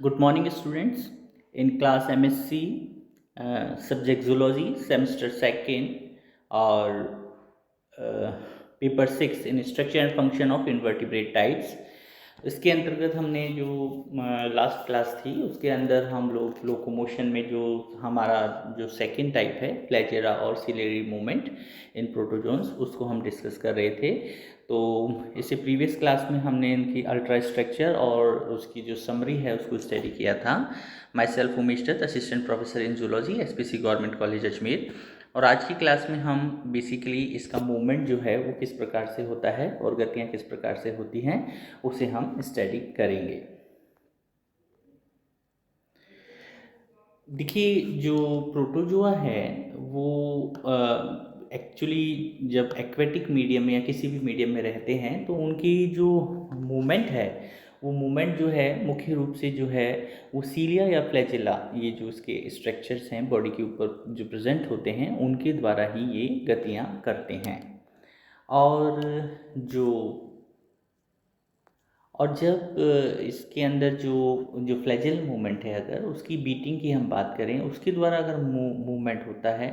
Good morning, students. In class MSc, subject zoology, semester second, or paper 6 in structure and function of invertebrate types. इसके अंतर्गत हमने जो last class थी उसके अंदर हम लोग लोकोमोशन में जो हमारा जो सेकंड टाइप है फ्लैजेला और सिलेरी मूवमेंट इन प्रोटोजोन्स उसको हम डिस्कस कर रहे थे। तो इससे प्रीवियस क्लास में हमने इनकी अल्ट्रा स्ट्रक्चर और उसकी जो समरी है उसको स्टडी किया था। Myself Umesh Dutt, assistant professor in zoology, SPC government college Ajmer. और आज की क्लास में हम बेसिकली इसका मूवमेंट जो है वो किस प्रकार से होता है और गतियाँ किस प्रकार से होती हैं उसे हम स्टडी करेंगे। देखिए, जो प्रोटोजोआ है वो एक्चुअली जब एक्वेटिक मीडियम में या किसी भी मीडियम में रहते हैं तो उनकी जो मूवमेंट है वो मूवमेंट जो है मुख्य रूप से जो है वो सीलिया या फ्लैजेला, ये जो इसके स्ट्रक्चर्स हैं बॉडी के ऊपर जो प्रेजेंट होते हैं उनके द्वारा ही ये गतियाँ करते हैं। और जो और जब इसके अंदर जो जो फ्लैजेल मूवमेंट है, अगर उसकी बीटिंग की हम बात करें उसके द्वारा अगर मूवमेंट होता है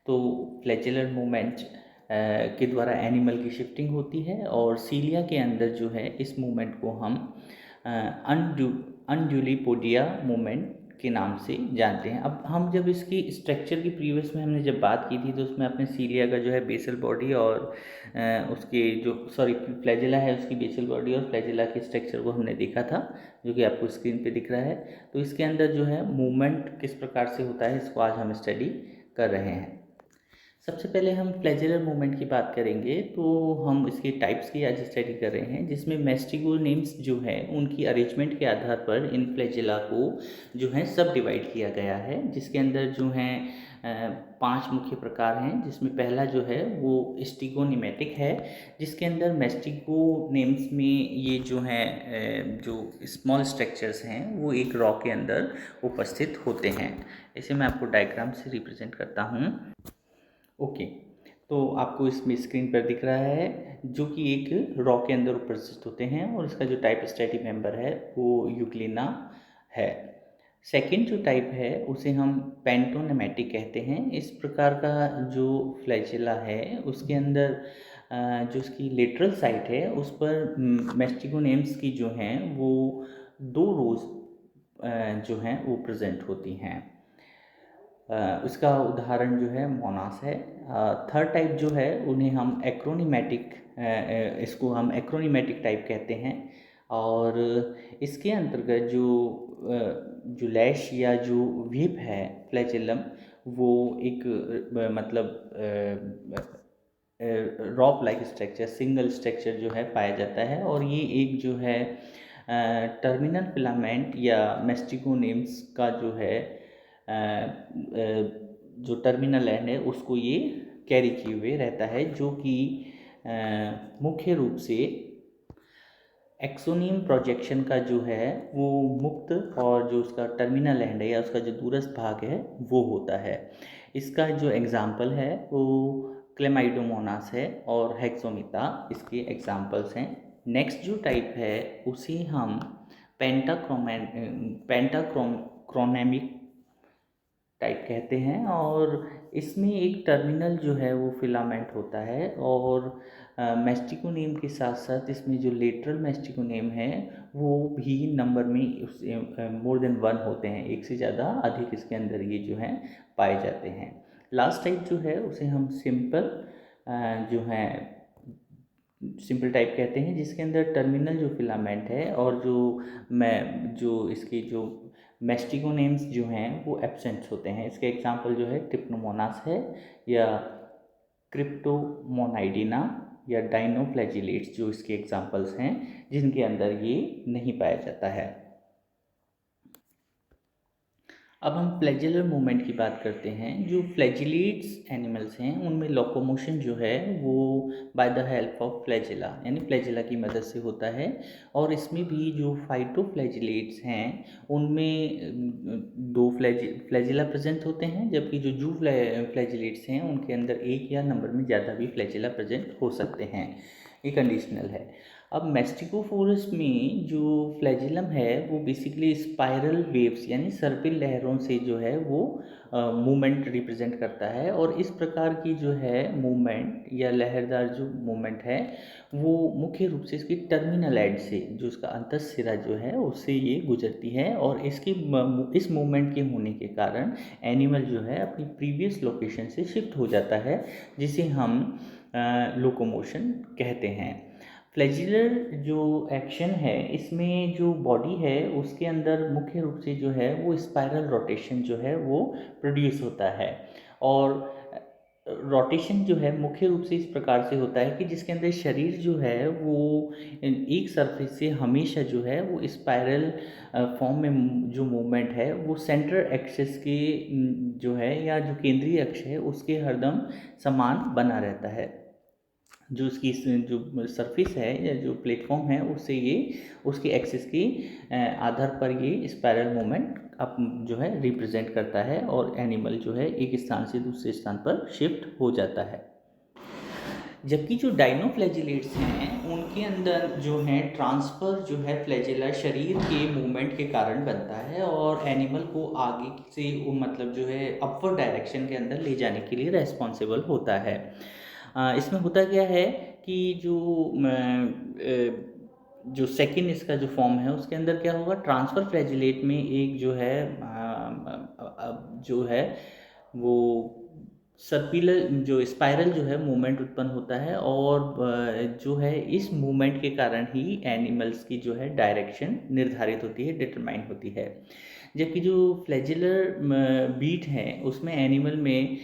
तो फ्लैजेलर मूवमेंट के द्वारा एनिमल की शिफ्टिंग होती है। और सीलिया के अंदर जो है इस मूवमेंट को हम अनड्यूलीपोडिया मूवमेंट के नाम से जानते हैं। अब हम जब इसकी स्ट्रक्चर की प्रीवियस में हमने जब बात की थी तो उसमें अपने सीलिया का जो है बेसल बॉडी और उसके जो फ्लैजेला है उसकी बेसल बॉडी और फ्लैजेला के स्ट्रक्चर को हमने देखा था, जो कि आपको स्क्रीन पे दिख रहा है। तो इसके अंदर जो है मूवमेंट किस प्रकार से होता है इसको आज हम स्टडी कर रहे हैं। सबसे पहले हम फ्लैजेलर मूवमेंट की बात करेंगे तो हम इसके टाइप्स की आज स्टडी कर रहे हैं, जिसमें मैस्टिगो नेम्स जो है उनकी अरेंजमेंट के आधार पर इन फ्लैजेला को जो है सब डिवाइड किया गया है, जिसके अंदर जो हैं 5 मुख्य प्रकार हैं। जिसमें पहला जो है वो स्टिगोनिमेटिक है, जिसके अंदर मैस्टिगो नेम्स में ये जो हैं जो स्मॉल स्ट्रक्चर्स हैं वो एक रॉ के अंदर उपस्थित होते हैं। इसे मैं आपको डायग्राम से रिप्रेजेंट करता हूँ। ओके, तो आपको इसमें स्क्रीन पर दिख रहा है जो कि एक रॉ के अंदर उपस्थित होते हैं और इसका जो टाइप स्टैटिक मेंबर है वो यूग्लिना है। सेकंड जो टाइप है उसे हम पेंटोनेमेटिक कहते हैं। इस प्रकार का जो फ्लैजेला है उसके अंदर जो उसकी लेटरल साइड है उस पर मैस्टिगोनेम्स की जो हैं वो 2 रोज जो हैं वो प्रेजेंट होती हैं। उसका उदाहरण जो है मोनास है। थर्ड टाइप जो है उन्हें हम एक्रोनिमेटिक इसको हम एक्रोनिमेटिक टाइप कहते हैं। और इसके अंतर्गत जो लैश या जो व्हीप है फ्लैजेलम वो एक रॉप लाइक स्ट्रक्चर, सिंगल स्ट्रक्चर जो है पाया जाता है। और ये एक जो है टर्मिनल फिलामेंट या मैस्टिगोनेम्स का जो है जो टर्मिनल एंड है उसको ये कैरी किए हुए रहता है, जो कि मुख्य रूप से एक्सोनियम प्रोजेक्शन का जो है वो मुक्त और जो उसका टर्मिनल एंड है या उसका जो दूरस्थ भाग है वो होता है। इसका जो एग्जाम्पल है वो क्लेमाइडोमोनास है और हेक्सोमिता इसके एग्जाम्पल्स हैं। नेक्स्ट जो टाइप है उसे हम पेंटाक्रोनेमिक टाइप कहते हैं। और इसमें एक टर्मिनल जो है वो फिलामेंट होता है और मैस्टिकोनेम के साथ साथ इसमें जो लेटरल मैस्टिकोनेम है वो भी नंबर में उससे मोर देन 1 होते हैं, एक से ज़्यादा अधिक इसके अंदर ये जो हैं पाए जाते हैं। लास्ट टाइप जो है उसे हम सिंपल जो है सिंपल टाइप कहते हैं, जिसके अंदर टर्मिनल जो फिलामेंट है और जो इसकी जो मैस्टिगोनेम्स जो हैं वो एब्सेंट होते हैं। इसके एग्जांपल जो है ट्रिप्नोमोनास है या क्रिप्टोमोनाइडिना या डाइनोफ्लैजिलेट्स जो इसके एग्जांपल्स हैं, जिनके अंदर ये नहीं पाया जाता है। अब हम फ्लैजेलर मूवमेंट की बात करते हैं। जो फ्लैजिलेट्स एनिमल्स हैं उनमें लोकोमोशन जो है वो by the help of flagella यानी फ्लैजेला की मदद से होता है। और इसमें भी जो फाइटोफ्लैजिलेट्स हैं उनमें 2 फ्लैजेला प्रेजेंट होते हैं, जबकि जो फ्लैजिलेट्स हैं उनके अंदर एक या नंबर में ज़्यादा भी फ्लैजेला प्रेजेंट हो सकते हैं। ये कंडीशनल है। अब मैस्टिकोफोरस में जो फ्लैजिलम है वो बेसिकली स्पाइरल वेव्स यानी सर्पिल लहरों से जो है वो मूवमेंट रिप्रेजेंट करता है, और इस प्रकार की जो है मूवमेंट या लहरदार जो मूवमेंट है वो मुख्य रूप से इसकी टर्मिनल एंड से, जो इसका अंत सिरा जो है उससे ये गुजरती है, और इस मूवमेंट के होने के कारण एनिमल जो है अपनी प्रीवियस लोकेशन से शिफ्ट हो जाता है, जिसे हम लोकोमोशन कहते हैं। फ्लैजिलर जो एक्शन है इसमें जो बॉडी है उसके अंदर मुख्य रूप से जो है वो स्पाइरल रोटेशन जो है वो प्रोड्यूस होता है, और रोटेशन जो है मुख्य रूप से इस प्रकार से होता है कि जिसके अंदर शरीर जो है वो एक सरफेस से हमेशा जो है वो स्पाइरल फॉर्म में जो मूवमेंट है वो सेंट्रल एक्सिस के जो है या जो केंद्रीय अक्ष है उसके हरदम समान बना रहता है। जो उसकी जो सरफेस है या जो प्लेटफॉर्म है उससे ये उसके एक्सिस के आधार पर ये स्पाइरल मूवमेंट अब जो है रिप्रेजेंट करता है, और एनिमल जो है एक स्थान से दूसरे स्थान पर शिफ्ट हो जाता है। जबकि जो डाइनोफ्लैजिलेट्स हैं उनके अंदर जो है ट्रांसफ़र जो है फ्लैजिला शरीर के मूवमेंट के कारण बनता है, और एनिमल को आगे से मतलब जो है अपवर्ड डायरेक्शन के अंदर ले जाने के लिए रेस्पॉन्सिबल होता है। इसमें होता क्या है कि जो सेकंड इसका जो फॉर्म है उसके अंदर क्या होगा, ट्रांसफ़र फ्लैजिलेट में एक जो है वो सर्पिलर जो स्पाइरल जो है मूवमेंट उत्पन्न होता है, और जो है इस मूवमेंट के कारण ही एनिमल्स की जो है डायरेक्शन निर्धारित होती है, डिटरमाइन होती है। जबकि जो फ्लैजिलर बीट है उसमें एनिमल में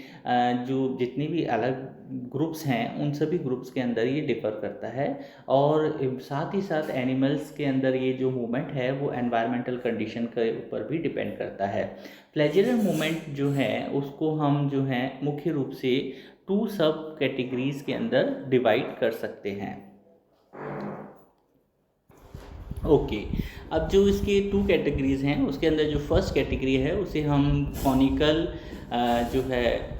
जो जितने भी अलग ग्रुप्स हैं उन सभी ग्रुप्स के अंदर ये डिफ़र करता है, और साथ ही साथ एनिमल्स के अंदर ये जो मूवमेंट है वो एनवायरमेंटल कंडीशन के ऊपर भी डिपेंड करता है। फ्लैजिलर मूवमेंट जो है उसको हम जो है मुख्य रूप से 2 सब कैटेगरीज के अंदर डिवाइड कर सकते हैं। ओके, अब जो इसके 2 कैटेगरीज हैं उसके अंदर जो फर्स्ट कैटेगरी है उसे हम कॉनिकल जो है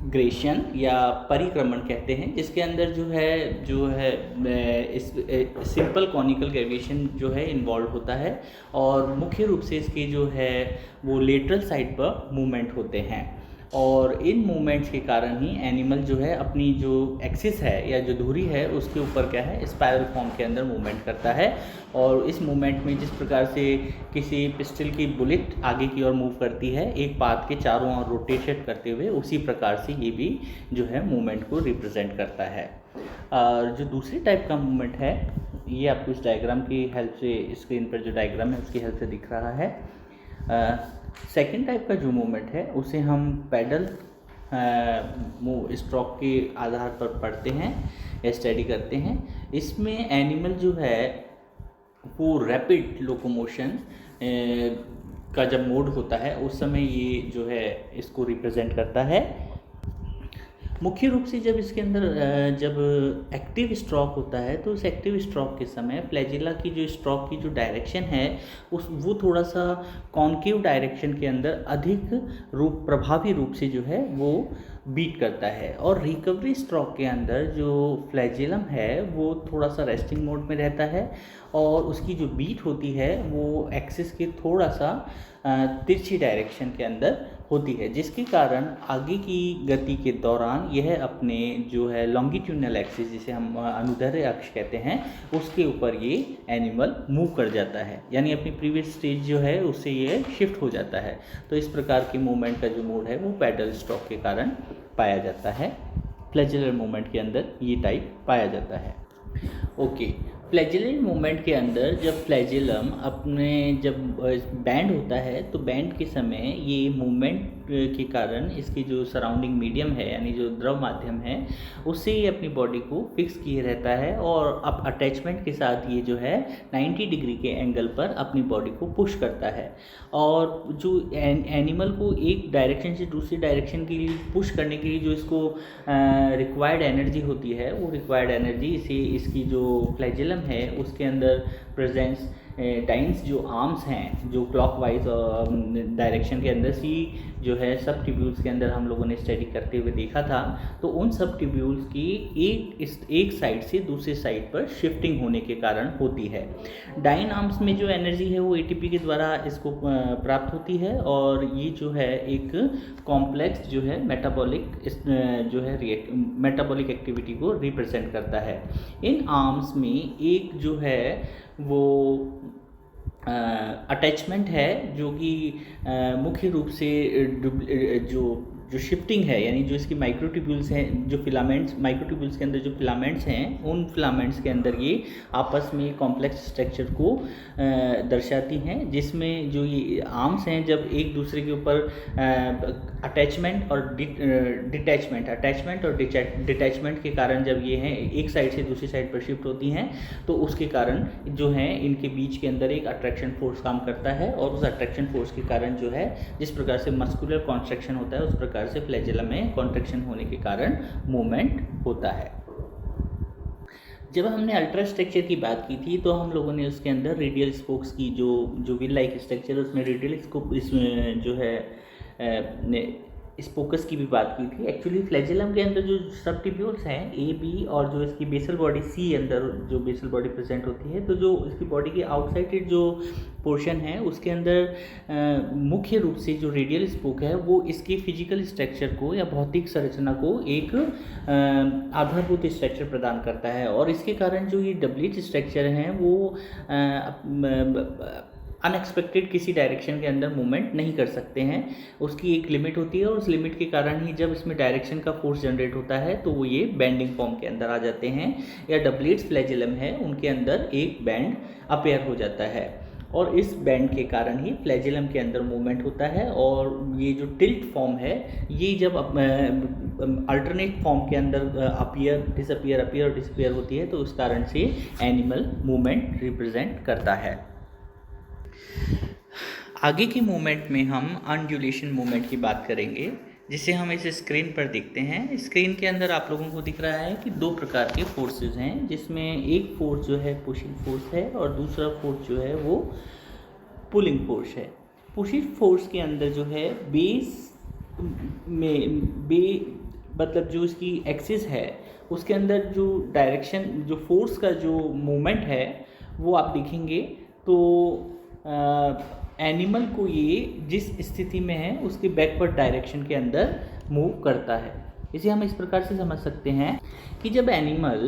ग्रेशन या परिक्रमण कहते हैं, जिसके अंदर जो है इस सिंपल कॉनिकल ग्रेविएशन जो है इन्वॉल्व होता है, और मुख्य रूप से इसके जो है वो लेटरल साइड पर मूवमेंट होते हैं, और इन मूवमेंट्स के कारण ही एनिमल जो है अपनी जो एक्सिस है या जो धुरी है उसके ऊपर क्या है स्पाइरल फॉर्म के अंदर मूवमेंट करता है, और इस मूवमेंट में जिस प्रकार से किसी पिस्टल की बुलेट आगे की ओर मूव करती है एक पाथ के चारों ओर रोटेट करते हुए, उसी प्रकार से ये भी जो है मूवमेंट को रिप्रेजेंट करता है। और जो दूसरी टाइप का मूवमेंट है ये आपको इस डायग्राम की हेल्प से, स्क्रीन पर जो डायग्राम है उसकी हेल्प से दिख रहा है। सेकेंड टाइप का जो मूवमेंट है उसे हम पैडल स्ट्रोक के आधार पर पढ़ते हैं या स्टडी करते हैं। इसमें एनिमल जो है वो रैपिड लोकोमोशन का जब मोड होता है उस समय ये जो है इसको रिप्रेजेंट करता है। मुख्य रूप से जब इसके अंदर जब एक्टिव स्ट्रोक होता है तो उस एक्टिव स्ट्रोक के समय फ्लैजिला की जो स्ट्रोक की जो डायरेक्शन है वो थोड़ा सा कॉन्केव डायरेक्शन के अंदर अधिक प्रभावी रूप से जो है वो बीट करता है, और रिकवरी स्ट्रोक के अंदर जो फ्लैजिलम है वो थोड़ा सा रेस्टिंग मोड में रहता है, और उसकी जो बीट होती है वो एक्सिस के थोड़ा सा तिरछी डायरेक्शन के अंदर होती है, जिसके कारण आगे की गति के दौरान यह अपने जो है लॉन्गिट्यूडनल एक्सिस जिसे हम अनुदैर्ध्य अक्ष कहते हैं उसके ऊपर ये एनिमल मूव कर जाता है, यानी अपनी प्रीवियस स्टेज जो है उससे ये शिफ्ट हो जाता है। तो इस प्रकार के मूवमेंट का जो मोड है वो पैडल स्ट्रोक के कारण पाया जाता है। फ्लैजिलर मूवमेंट के अंदर ये टाइप पाया जाता है। ओके, फ्लैजिलर मूवमेंट के अंदर जब फ्लैजिलम जब बैंड होता है तो बैंड के समय ये मूवमेंट के कारण इसकी जो सराउंडिंग मीडियम है यानी जो द्रव माध्यम है उससे ये अपनी बॉडी को फिक्स किए रहता है, और अब अटैचमेंट के साथ ये जो है 90 डिग्री के एंगल पर अपनी बॉडी को पुश करता है, और जो एनिमल को एक डायरेक्शन से दूसरी डायरेक्शन के लिए पुश करने के लिए जो इसको रिक्वायर्ड एनर्जी होती है वो रिक्वायर्ड एनर्जी इसे इसकी जो फ्लैजिलम है उसके अंदर प्रेजेंस डाइंस जो आर्म्स हैं जो क्लॉकवाइज डायरेक्शन के अंदर सी जो जो है सब ट्यूब्यूल्स के अंदर हम लोगों ने स्टडी करते हुए देखा था, तो उन सब ट्यूब्यूल्स की एक साइड से दूसरे साइड पर शिफ्टिंग होने के कारण होती है। डाइन आर्म्स में जो एनर्जी है वो एटीपी के द्वारा इसको प्राप्त होती है, और ये जो है एक कॉम्प्लेक्स जो है मेटाबॉलिक एक्टिविटी को रिप्रेजेंट करता है। इन आर्म्स में एक जो है वो अटैचमेंट है जो कि मुख्य रूप से जो शिफ्टिंग है, यानी जो इसकी माइक्रोट्यूब्यूल्स हैं, जो फिलामेंट्स माइक्रोट्यूब्यूल्स के अंदर जो फिलामेंट्स हैं, उन फिलामेंट्स के अंदर ये आपस में कॉम्प्लेक्स स्ट्रक्चर को दर्शाती हैं, जिसमें जो ये आर्म्स हैं जब एक दूसरे के ऊपर अटैचमेंट और डिटैचमेंट के कारण जब ये हैं एक साइड से दूसरी साइड पर शिफ्ट होती हैं, तो उसके कारण जो है इनके बीच के अंदर एक अट्रैक्शन फोर्स काम करता है, और उस अट्रैक्शन फोर्स के कारण जो है जिस प्रकार से मस्कुलर कॉन्ट्रैक्शन होता है उस प्रकार से फ्लैजेला में कॉन्ट्रैक्शन होने के कारण मूवमेंट होता है। जब हमने अल्ट्रा स्ट्रक्चर की बात की थी तो हम लोगों ने उसके अंदर रेडियल स्पोक्स की जो व्हील लाइक स्ट्रक्चर है उसमें रेडियल स्कोप इसमें जो है स्पोकस की भी बात की थी। एक्चुअली फ्लैजेलम के अंदर जो सब ट्यूब्यूल्स हैं ए बी और जो इसकी बेसल बॉडी सी अंदर जो बेसल बॉडी प्रेजेंट होती है, तो जो इसकी बॉडी के आउटसाइड जो पोर्शन है उसके अंदर मुख्य रूप से जो रेडियल स्पोक है वो इसके फिजिकल स्ट्रक्चर को या भौतिक संरचना को एक आधारभूत स्ट्रक्चर प्रदान करता है, और इसके कारण जो ये डबलेट स्ट्रक्चर हैं वो अनएक्सपेक्टेड किसी डायरेक्शन के अंदर मूवमेंट नहीं कर सकते हैं। उसकी एक लिमिट होती है, और उस लिमिट के कारण ही जब इसमें डायरेक्शन का फोर्स जनरेट होता है तो वो ये बैंडिंग फॉर्म के अंदर आ जाते हैं, या डबलेट्स फ्लैजेलम है उनके अंदर एक बैंड अपेयर हो जाता है, और इस बैंड के कारण ही फ्लैजेलम के अंदर मूवमेंट होता है। और ये जो टिल्ट फॉर्म है ये जब अल्टरनेट फॉर्म के अंदर अपियर डिसअपियर होती है, तो उस कारण से एनिमल मूवमेंट रिप्रेजेंट करता है। आगे की मूवमेंट में हम अनड्यूलेशन मूवमेंट की बात करेंगे, जिसे हम इस स्क्रीन पर देखते हैं। स्क्रीन के अंदर आप लोगों को दिख रहा है कि दो प्रकार के फोर्सेस हैं, जिसमें एक फोर्स जो है पुशिंग फोर्स है और दूसरा फोर्स जो है वो पुलिंग फोर्स है। पुशिंग फोर्स के अंदर जो है बेस में मतलब जो इसकी एक्सिस है उसके अंदर जो डायरेक्शन जो फोर्स का जो मूवमेंट है वो आप देखेंगे तो एनिमल को ये जिस स्थिति में है उसके बैकवर्ड डायरेक्शन के अंदर मूव करता है। इसे हम इस प्रकार से समझ सकते हैं कि जब एनिमल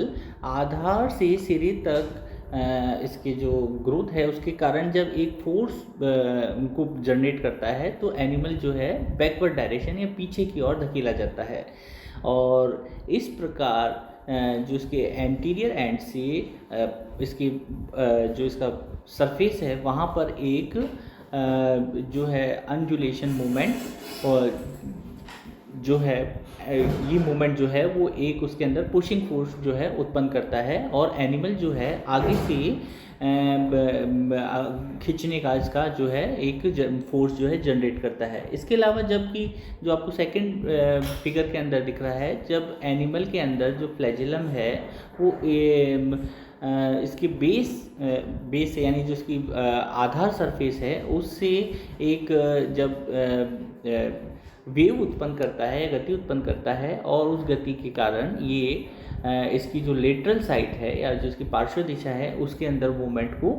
आधार से सिरे तक इसके जो ग्रोथ है उसके कारण जब एक फोर्स उनको जनरेट करता है तो एनिमल जो है बैकवर्ड डायरेक्शन या पीछे की ओर धकेला जाता है, और इस प्रकार जो इसके एंटीरियर एंड से इसकी जो इसका सरफेस है वहाँ पर एक जो है अनड्यूलेशन मूवमेंट और जो है ये मूवमेंट जो है वो एक उसके अंदर पुशिंग फोर्स जो है उत्पन्न करता है, और एनिमल जो है आगे से खींचने का इसका जो है एक फोर्स जो है जनरेट करता है। इसके अलावा जबकि जो आपको सेकंड फिगर के अंदर दिख रहा है, जब एनिमल के अंदर जो फ्लैजेलम है वो इसकी बेस यानी जो इसकी आधार सरफेस है उससे एक जब वेव उत्पन्न करता है, गति उत्पन्न करता है, और उस गति के कारण ये इसकी जो लेटरल साइड है या जो इसकी पार्श्व दिशा है उसके अंदर मूवमेंट को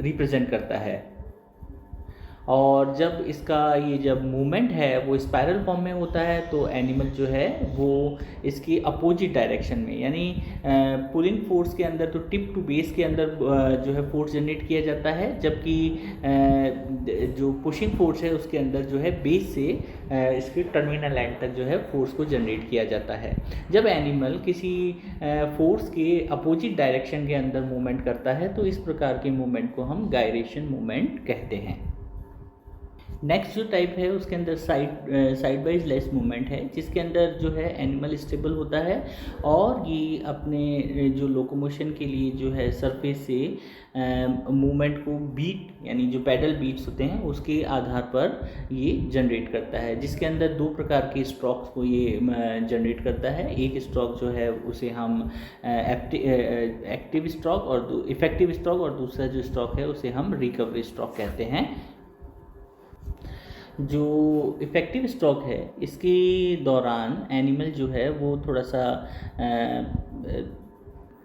रिप्रेजेंट करता है। और जब इसका ये जब मूवमेंट है वो स्पाइरल फॉर्म में होता है तो एनिमल जो है वो इसकी अपोजिट डायरेक्शन में यानी पुलिंग फोर्स के अंदर तो टिप टू बेस के अंदर जो है फोर्स जनरेट किया जाता है, जबकि जो पुशिंग फोर्स है उसके अंदर जो है बेस से इसके टर्मिनल एंड तक जो है फोर्स को जनरेट किया जाता है। जब एनिमल किसी फोर्स के अपोजिट डायरेक्शन के अंदर मूवमेंट करता है तो इस प्रकार के मूवमेंट को हम गायरेशन मूवमेंट कहते हैं। नेक्स्ट जो टाइप है उसके अंदर साइड वाइज लेस मूवमेंट है, जिसके अंदर जो है एनिमल स्टेबल होता है और ये अपने जो लोकोमोशन के लिए जो है सरफेस से मूवमेंट को बीट यानी जो पैडल बीट्स होते हैं उसके आधार पर ये जनरेट करता है, जिसके अंदर दो प्रकार के स्ट्रोक्स को ये जनरेट करता है। एक स्ट्रोक जो है उसे हम एक्टिव स्ट्रोक और इफेक्टिव स्ट्रोक, और दूसरा जो स्ट्रोक है उसे हम रिकवरी स्ट्रोक कहते हैं। जो इफ़ेक्टिव स्ट्रोक है इसके दौरान एनिमल जो है वो थोड़ा सा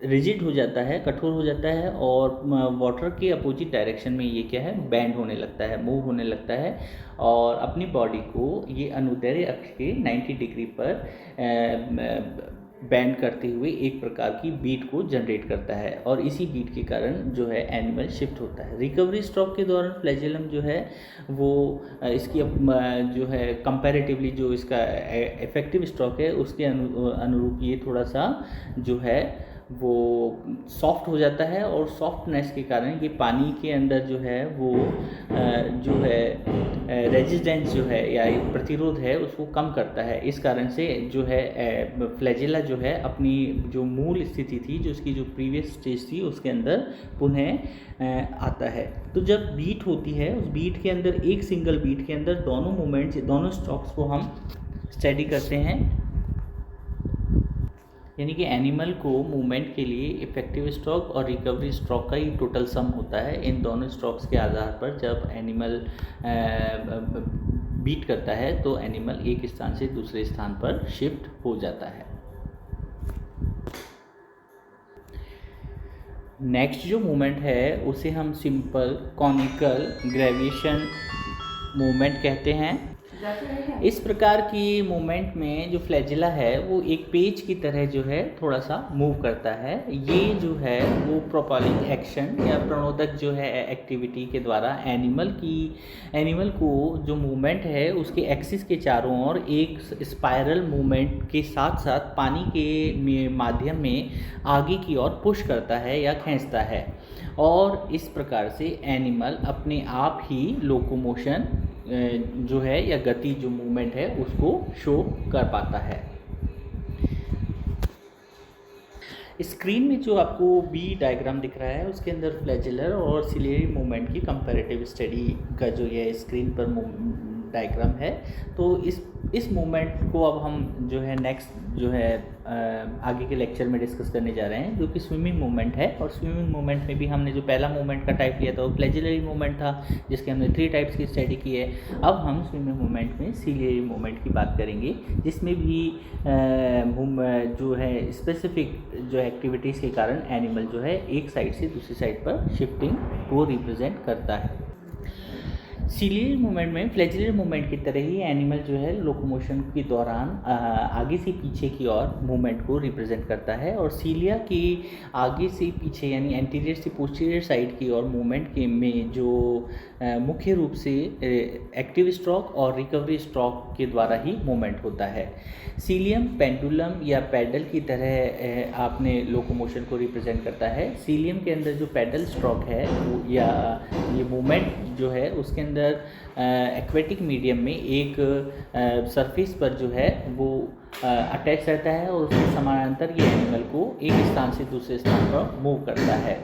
रिजिड हो जाता है, कठोर हो जाता है और वाटर के अपोजिट डायरेक्शन में ये क्या है, बैंड होने लगता है, मूव होने लगता है और अपनी बॉडी को ये अनुदैर्ध्य अक्ष के 90 डिग्री पर बैंड करते हुए एक प्रकार की बीट को जनरेट करता है और इसी बीट के कारण जो है एनिमल शिफ्ट होता है। रिकवरी स्ट्रोक के दौरान फ्लैजेलम जो है वो इसकी जो है कंपैरेटिवली जो इसका इफेक्टिव स्ट्रोक है उसके अनुरूप ये थोड़ा सा जो है वो सॉफ्ट हो जाता है और सॉफ्टनेस के कारण ये पानी के अंदर जो है वो जो है रेजिस्टेंस जो है या प्रतिरोध है उसको कम करता है। इस कारण से जो है फ्लैजेला जो है अपनी जो मूल स्थिति थी, जो उसकी जो प्रीवियस स्टेज थी उसके अंदर पुनः आता है। तो जब बीट होती है उस बीट के अंदर, एक सिंगल बीट के अंदर दोनों मूवमेंट्स, दोनों स्ट्रोक्स को हम स्टडी करते हैं, यानी कि एनिमल को मूवमेंट के लिए इफेक्टिव स्ट्रोक और रिकवरी स्ट्रोक का ही टोटल सम होता है। इन दोनों स्ट्रोक्स के आधार पर जब एनिमल बीट करता है तो एनिमल एक स्थान से दूसरे स्थान पर शिफ्ट हो जाता है। नेक्स्ट जो मूवमेंट है उसे हम सिंपल कॉनिकल ग्रेविएशन मूवमेंट कहते हैं। इस प्रकार की मूवमेंट में जो फ्लैजिला है वो एक पेज की तरह जो है थोड़ा सा मूव करता है। ये जो है वो प्रोपेलिंग एक्शन या प्रणोदक जो है एक्टिविटी के द्वारा एनिमल को जो मूवमेंट है उसके एक्सिस के चारों ओर एक स्पाइरल मूवमेंट के साथ साथ पानी के माध्यम में आगे की ओर पुश करता है या खींचता है और इस प्रकार से एनिमल अपने आप ही लोकोमोशन जो है या गति जो मूवमेंट है उसको शो कर पाता है। स्क्रीन में जो आपको बी डायग्राम दिख रहा है उसके अंदर फ्लैजिलर और सिलियरी मूवमेंट की कंपैरेटिव स्टडी का जो ये स्क्रीन पर डायग्राम है। तो इस मूवमेंट को अब हम जो है नेक्स्ट जो है आगे के लेक्चर में डिस्कस करने जा रहे हैं, जो कि स्विमिंग मूवमेंट है। और स्विमिंग मूवमेंट में भी हमने जो पहला मूवमेंट का टाइप लिया था वो फ्लैजिलरी मूवमेंट था, जिसके हमने 3 टाइप्स की स्टडी की है। अब हम स्विमिंग मूवमेंट में सिलियरी मूवमेंट की बात करेंगे, जिसमें भी जो है स्पेसिफिक जो एक्टिविटीज़ के कारण एनिमल जो है एक साइड से दूसरी साइड पर शिफ्टिंग को रिप्रेजेंट करता है। सिलियरी मूवमेंट में फ्लैजिलरी मूवमेंट की तरह ही एनिमल जो है लोकोमोशन के दौरान आगे से पीछे की ओर मूवमेंट को रिप्रेजेंट करता है और सीलिया की आगे से पीछे यानी एंटीरियर से पोस्टीरियर साइड की ओर मूवमेंट के में जो मुख्य रूप से एक्टिव स्ट्रोक और रिकवरी स्ट्रोक के द्वारा ही मूवमेंट होता है। सीलियम पेंडुलम या पैडल की तरह आपने लोकोमोशन को रिप्रेजेंट करता है। सीलियम के अंदर जो पैडल स्ट्रोक है वो या ये मूवमेंट जो है उसके अंदर एक्वेटिक मीडियम में एक सरफेस पर जो है वो अटैच रहता है और उसके समानांतर ये एनिमल को एक स्थान से दूसरे स्थान पर मूव करता है।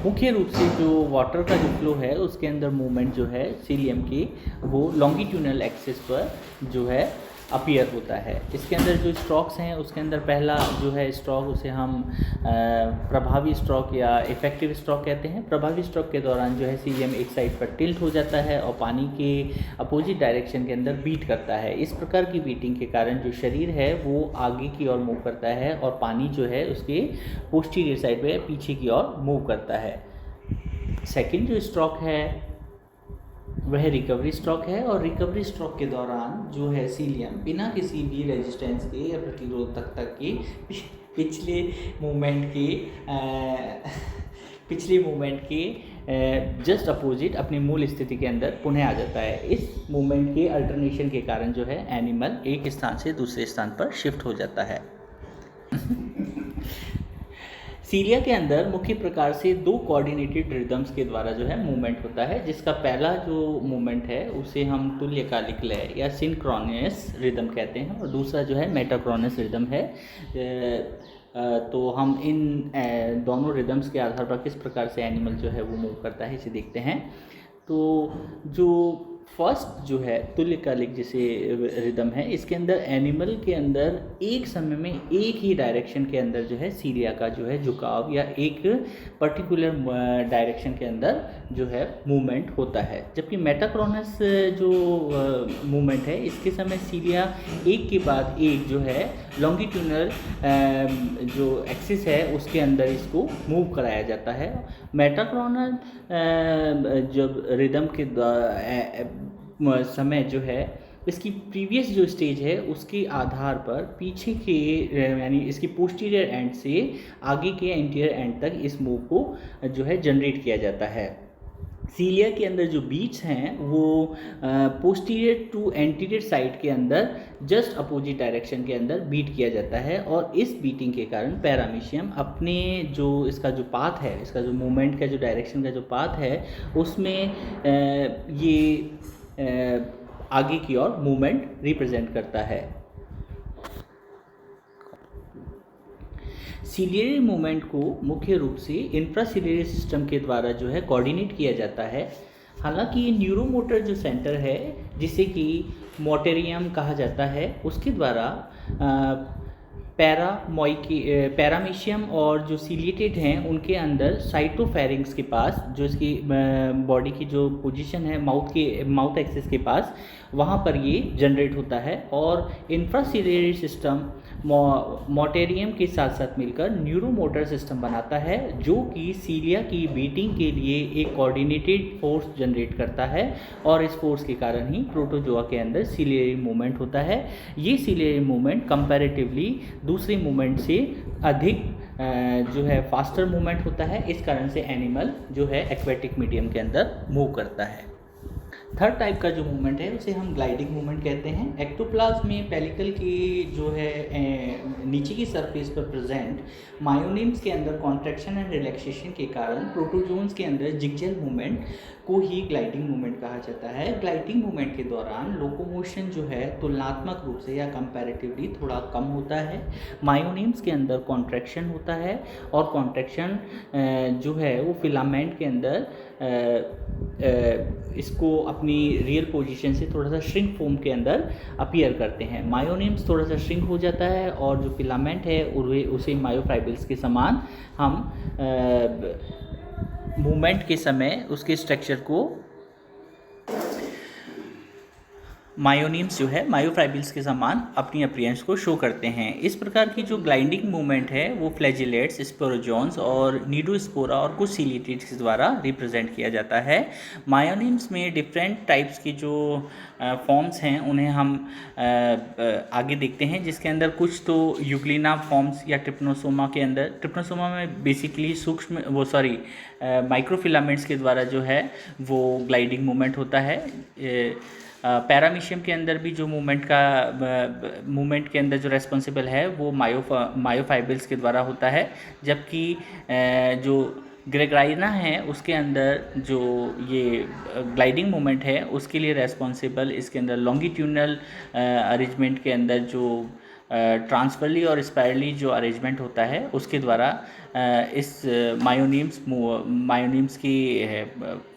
मुख्य रूप से जो वाटर का जो फ्लो है उसके अंदर मूवमेंट जो है सीलियम की वो लॉन्गिट्यूडनल एक्सिस पर जो है अपीयर होता है। इसके अंदर जो स्ट्रोक्स हैं उसके अंदर पहला जो है स्ट्रोक उसे हम प्रभावी स्ट्रोक या इफेक्टिव स्ट्रोक कहते हैं। प्रभावी स्ट्रोक के दौरान जो है सीलियम एक साइड पर टिल्ट हो जाता है और पानी के अपोजिट डायरेक्शन के अंदर बीट करता है। इस प्रकार की बीटिंग के कारण जो शरीर है वो आगे की ओर मूव करता है और पानी जो है उसके पोस्टीरियर साइड पर पीछे की ओर मूव करता है। सेकेंड जो स्ट्रोक है वह रिकवरी स्ट्रोक है और रिकवरी स्ट्रोक के दौरान जो है सीलियम बिना किसी भी रेजिस्टेंस के या प्रतिरोधकता के पिछले मूवमेंट के जस्ट अपोजिट अपनी मूल स्थिति के अंदर पुनः आ जाता है। इस मूवमेंट के अल्टरनेशन के कारण जो है एनिमल एक स्थान से दूसरे स्थान पर शिफ्ट हो जाता है। सीलिया के अंदर मुख्य प्रकार से 2 कोऑर्डिनेटेड रिदम्स के द्वारा जो है मूवमेंट होता है, जिसका पहला जो मूवमेंट है उसे हम तुल्यकालिक लय या सिंक्रोनस रिदम कहते हैं और दूसरा जो है मेटाक्रोनस रिदम है। तो हम इन दोनों रिदम्स के आधार पर किस प्रकार से एनिमल जो है वो मूव करता है इसे देखते हैं। तो जो फर्स्ट जो है तुल्यकालिक जैसे रिदम है, इसके अंदर एनिमल के अंदर एक समय में एक ही डायरेक्शन के अंदर जो है सीलिया का जो है झुकाव या एक पर्टिकुलर डायरेक्शन के अंदर जो है मूवमेंट होता है। जबकि मेटाक्रोनस जो मूवमेंट है, इसके समय सीलिया एक के बाद एक जो है लॉन्गिट्यूडनल जो एक्सिस है उसके अंदर इसको मूव कराया जाता है। मेटाक्रोनल जब रिदम के समय जो है इसकी प्रीवियस जो स्टेज है उसके आधार पर पीछे के यानी इसकी पोस्टीरियर एंड से आगे के एंटीरियर एंड तक इस मूव को जो है जनरेट किया जाता है। सीलिया के अंदर जो बीट्स हैं वो पोस्टीरियर टू एंटीरियर साइड के अंदर जस्ट अपोजिट डायरेक्शन के अंदर बीट किया जाता है, और इस बीटिंग के कारण पैरामीशियम अपने जो इसका जो पाथ है, इसका जो मूवमेंट का जो डायरेक्शन का जो पाथ है उसमें ये आगे की ओर मूवमेंट रिप्रेजेंट करता है। सीलियरी मूवमेंट को मुख्य रूप से इंफ्रासीलियरी सिस्टम के द्वारा जो है कोऑर्डिनेट किया जाता है। हालांकि ये न्यूरोमोटर जो सेंटर है जिसे कि मोटेरियम कहा जाता है, उसके द्वारा पैरामीशियम और जो सीलिएटेड हैं उनके अंदर साइटोफेरिंग्स के पास, जो इसकी बॉडी की जो पोजीशन है माउथ एक्सिस के पास, वहाँ पर ये जनरेट होता है। और इंफ्रासीलियरी सिस्टम मोटेरियम के साथ साथ मिलकर न्यूरोमोटर सिस्टम बनाता है, जो कि सीलिया की बीटिंग के लिए एक कोऑर्डिनेटेड फोर्स जनरेट करता है, और इस फोर्स के कारण ही प्रोटोजोआ के अंदर सीलियरी मूवमेंट होता है। ये सीलियरी मूवमेंट कंपैरेटिवली दूसरे मूवमेंट से अधिक जो है फास्टर मूवमेंट होता है। इस कारण से एनिमल जो है एक्वेटिक मीडियम के अंदर मूव करता है। थर्ड टाइप का जो मूवमेंट है उसे हम ग्लाइडिंग मूवमेंट कहते हैं। एक्टोप्लाज्म में पेलिकल की जो है नीचे की सरफेस पर प्रेजेंट मायोनिम्स के अंदर कॉन्ट्रैक्शन एंड रिलैक्सेशन के कारण प्रोटोजोन्स के अंदर जिगजेल मूवमेंट को ही ग्लाइडिंग मूवमेंट कहा जाता है। ग्लाइडिंग मूवमेंट के दौरान लोकोमोशन जो है तुलनात्मक रूप से या कंपैरेटिवली थोड़ा कम होता है। मायोनिम्स के अंदर कॉन्ट्रैक्शन होता है, और कॉन्ट्रैक्शन जो है वो फिलामेंट के अंदर इसको अपनी रियल पोजीशन से थोड़ा सा श्रिंक फॉर्म के अंदर अपीयर करते हैं। मायोनिम्स थोड़ा सा श्रिंक हो जाता है, और जो फिलामेंट है उसे मायोफाइबल्स के समान हम मूवमेंट के समय उसके स्ट्रक्चर को मायोनिम्स जो है मायोफाइबल्स के समान अपनी अपीयरेंस को शो करते हैं। इस प्रकार की जो ग्लाइडिंग मूवमेंट है वो फ्लैजिलेट्स, स्पोरोजोन्स और नीडोस्पोरा और कुछ सीलिएटेड्स द्वारा रिप्रेजेंट किया जाता है। मायोनिम्स में डिफरेंट टाइप्स की जो फॉर्म्स हैं उन्हें हम आगे देखते हैं, जिसके अंदर कुछ तो यूग्लिना फॉर्म्स या ट्रिप्नोसोमा के अंदर, ट्रिप्नोसोमा में बेसिकली माइक्रोफिलामेंट्स के द्वारा जो है वो ग्लाइडिंग मूवमेंट होता है। पैरामीशियम के अंदर भी जो मूवमेंट के अंदर जो रेस्पॉन्सिबल है वो मायोफाइबल्स के द्वारा होता है, जबकि जो ग्रेगाइना है उसके अंदर जो ये ग्लाइडिंग मूवमेंट है उसके लिए रेस्पॉन्सिबल इसके अंदर लॉन्गिट्यूडनल अरेंजमेंट के अंदर जो ट्रांसफरली और स्पायरली जो अरेंजमेंट होता है उसके द्वारा इस मायोनिम्स की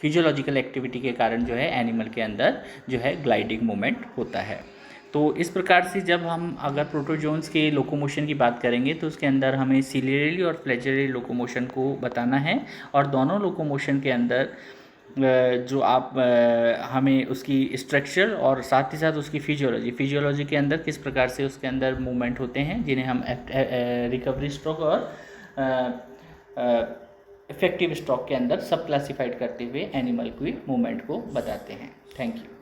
फिजियोलॉजिकल एक्टिविटी के कारण जो है एनिमल के अंदर जो है ग्लाइडिंग मूवमेंट होता है। तो इस प्रकार से जब हम अगर प्रोटोजोन्स के लोकोमोशन की बात करेंगे तो उसके अंदर हमें सीलियरी और फ्लैजिलरी लोकोमोशन को बताना है, और दोनों लोकोमोशन के अंदर जो आप हमें उसकी स्ट्रक्चर और साथ ही साथ उसकी फिजियोलॉजी के अंदर किस प्रकार से उसके अंदर मूवमेंट होते हैं, जिन्हें हम रिकवरी स्ट्रोक और इफेक्टिव स्ट्रोक के अंदर सब क्लासिफाइड करते हुए एनिमल की मूवमेंट को बताते हैं। Thank you.